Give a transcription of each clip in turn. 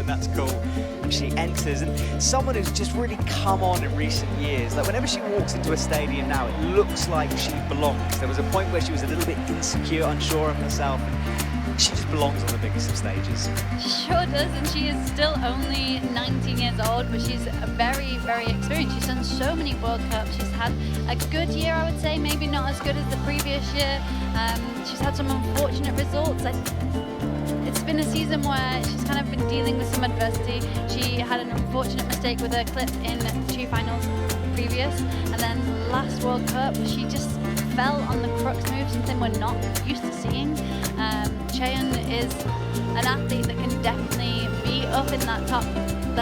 and that's cool. She enters, and someone who's just really come on in recent years. Like whenever she walks into a stadium now, it looks like she belongs. There was a point where she was a little bit insecure, unsure of herself. She just belongs on the biggest of stages. She sure does, and she is still only 19 years old, but she's very, very experienced. She's done so many World Cups. She's had a good year, I would say, maybe not as good as the previous year. She's had some unfortunate results. It's been a season where she's kind of been dealing with some adversity. She had an unfortunate mistake with her clip in 2 finals previous, and then last World Cup, she just fell on the crux move, something we're not used to seeing. Cheon is an athlete that can definitely be up in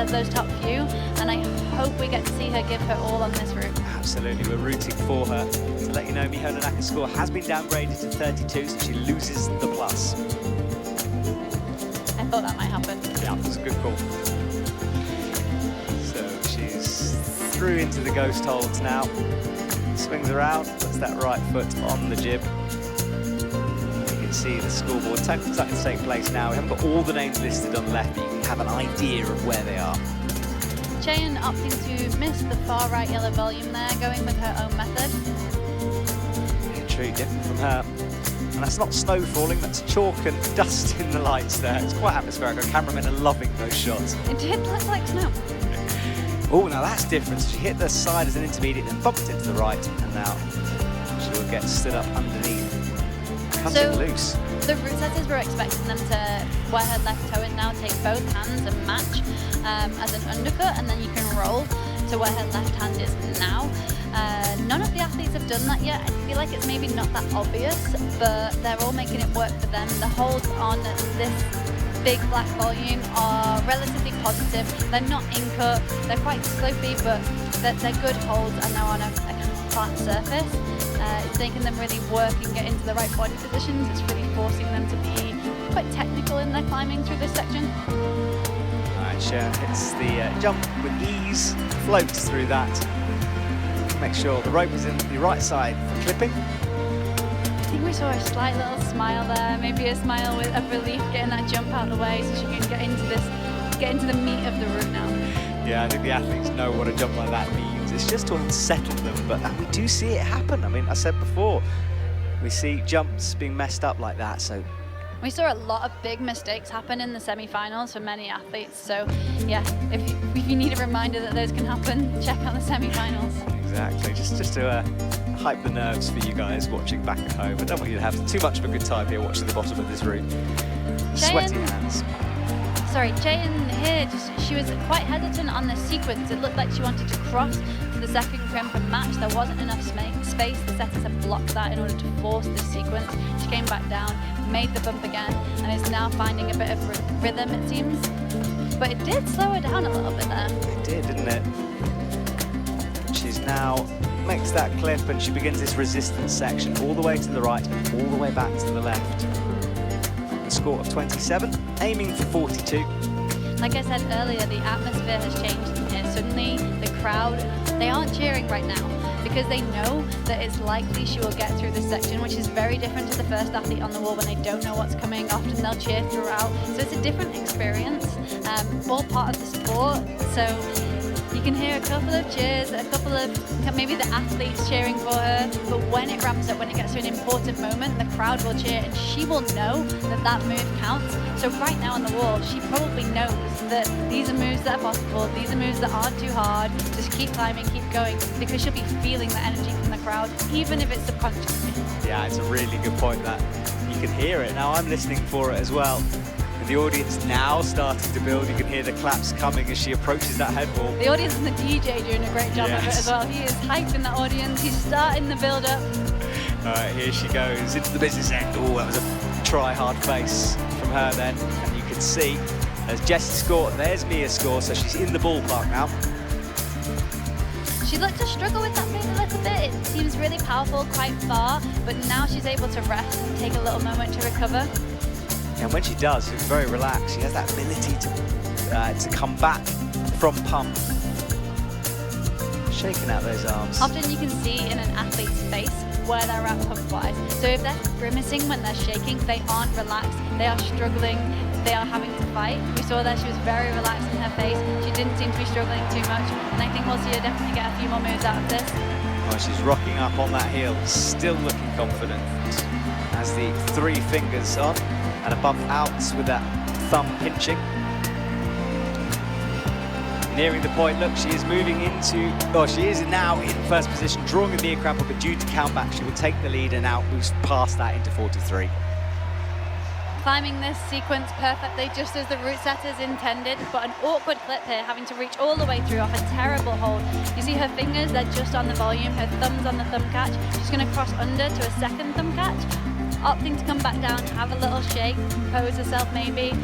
those top few, and I hope we get to see her give her all on this route. Absolutely, we're rooting for her. To let you know, Miholanaka's score has been downgraded to 32, so she loses the plus. I thought that might happen. Yeah, that's a good call. So she's through into the ghost holds now. Swings around, puts that right foot on the jib. You can see the scoreboard tucked in the same place now. We haven't got all the names listed on the left, but you can have an idea of where they are. Cheon opting to miss the far right yellow volume there, going with her own method. Yeah, true, different from her. And that's not snow falling, that's chalk and dust in the lights there. It's quite atmospheric. Our cameramen are loving those shots. It did look like snow. Oh, now that's different. She hit the side as an intermediate and bumped into the right, and now she will get stood up underneath. Cut it loose. The route setters were expecting them to wear her left toe and now take both hands and match as an undercut, and then you can roll to where her left hand is now. None of the athletes have done that yet. I feel like it's maybe not that obvious, but they're all making it work for them. The holds on this big black volume are relatively positive. They're not in cut, they're quite slopey, but they're good holds, and they're on a kind of flat surface. It's making them really work and get into the right body positions. It's really forcing them to be quite technical in their climbing through this section. Alright, Cheon hits the jump with ease, floats through that. Make sure the rope is in the right side for clipping. I think we saw a slight little smile there, maybe a smile of relief getting that jump out of the way so she can get into the meat of the route now. Yeah, I think the athletes know what a jump like that means. It's just to unsettle them, but we do see it happen. I mean, I said before, we see jumps being messed up like that, so. We saw a lot of big mistakes happen in the semi-finals for many athletes, so yeah, if you need a reminder that those can happen, check out the semi-finals. Exactly, just to hype the nerves for you guys watching back at home. I don't want you to have too much of a good time here watching the bottom of this route. Sweaty hands. Sorry, Cheon here, she was quite hesitant on the sequence. It looked like she wanted to cross to the second crimp and match. There wasn't enough space. The setters had blocked that in order to force the sequence. She came back down, made the bump again, and is now finding a bit of rhythm, it seems. But it did slow her down a little bit there. It did, didn't it? She's now makes that clip, and she begins this resistance section all the way to the right and all the way back to the left. A score of 27, aiming for 42. Like I said earlier, the atmosphere has changed in here. Suddenly, the crowd, they aren't cheering right now because they know that it's likely she will get through this section, which is very different to the first athlete on the wall when they don't know what's coming. Often they'll cheer throughout. So it's a different experience, all part of the sport. So you can hear a couple of cheers, a couple of maybe the athletes cheering for her, but when it ramps up, when it gets to an important moment, the crowd will cheer and she will know that that move counts. So right now on the wall, she probably knows that these are moves that are possible, these are moves that aren't too hard, just keep climbing, keep going, because she'll be feeling the energy from the crowd, even if it's subconsciously. Yeah, it's a really good point that you can hear it. Now I'm listening for it as well. And the audience now starting to build. You can hear the claps coming as she approaches that head wall. The audience and the DJ doing a great job of it as well. He is hyping that audience. He's starting the build up. All right, here she goes into the business end. Oh, that was a try-hard face from her then. And you can see as Jessie score, there's Mia's score, so she's in the ballpark now. She looked to struggle with that move a little bit. It seems really powerful, quite far, but now she's able to rest and take a little moment to recover. And when she does, she's very relaxed. She has that ability to come back from pump. Shaking out those arms. Often you can see in an athlete's face where they're at pump-wise. So if they're grimacing when they're shaking, they aren't relaxed. They are struggling they are having to fight. We saw that she was very relaxed in her face. She didn't seem to be struggling too much, and I think we'll see her definitely get a few more moves out of this. Oh, she's rocking up on that heel, still looking confident. Has the 3 fingers on and a bump out with that thumb pinching. Nearing the point, look, she is moving into, she is now in first position, drawing a knee cramp, but due to count back, she will take the lead and now moves past that into 43. Climbing this sequence perfectly, just as the route setters intended, but an awkward clip here, having to reach all the way through off a terrible hold. You see her fingers, they're just on the volume, her thumb's on the thumb catch. She's going to cross under to a second thumb catch, opting to come back down, have a little shake, pose herself maybe.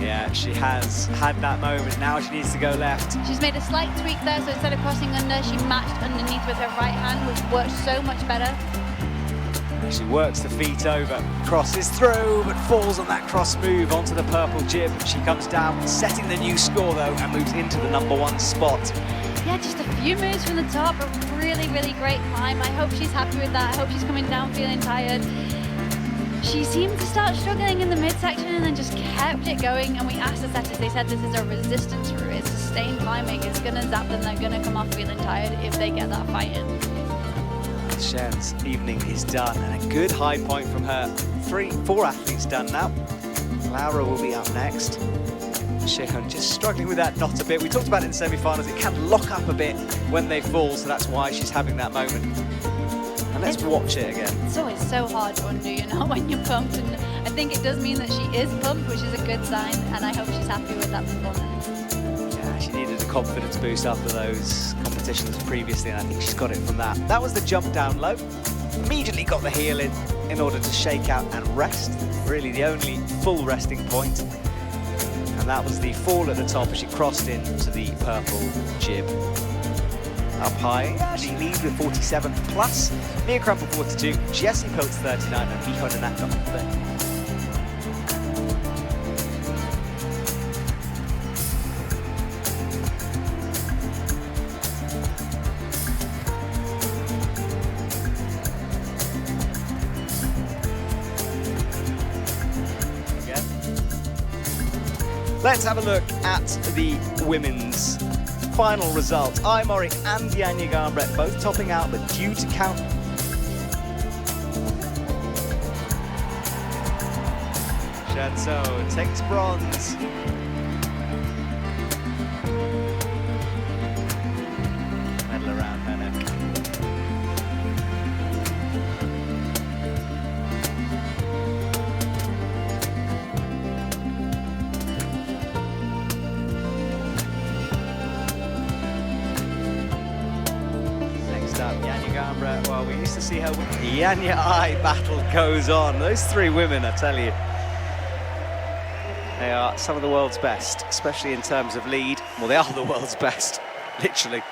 Yeah, she has had that moment. Now she needs to go left. She's made a slight tweak there, so instead of crossing under, she matched underneath with her right hand, which works so much better. She works the feet over, crosses through, but falls on that cross move onto the purple jib. She comes down, setting the new score though, and moves into the #1 spot. Yeah, just a few moves from the top, a really, really great climb. I hope she's happy with that. I hope she's coming down feeling tired. She seemed to start struggling in the midsection and then just kept it going. And we asked the setters, they said this is a resistance route, it's sustained climbing, it's gonna zap them, they're gonna come off feeling tired if they get that fight in. Sharon's evening is done, and a good high point from her. 4 athletes done now. Laura will be up next. Sharon just struggling with that knot a bit. We talked about it in the semi-finals, it can lock up a bit when they fall, so that's why she's having that moment. And let's watch it again. It's always so hard to undo, you know, when you're pumped, and I think it does mean that she is pumped, which is a good sign, and I hope she's happy with that performance. Yeah, she needed a confidence boost after those competitions previously, and I think she's got it from that. That was the jump down low. Immediately got the heel in order to shake out and rest. Really the only full resting point. And that was the fall at the top as she crossed into the purple jib. Up high, she leads with 47 plus, Mia Crumple 42, Jessie Piltz 39, and Miho Nanaka 30. Let's have a look at the women's final result. Aymori and Янya'선수가 both topping out, but due to count. Shanso takes bronze. Medal around her neck. Янya'선수가, well, we used to see her win. The Янya'Ai battle goes on. Those 3 women, I tell you, they are some of the world's best, especially in terms of lead. Well, they are the world's best, literally.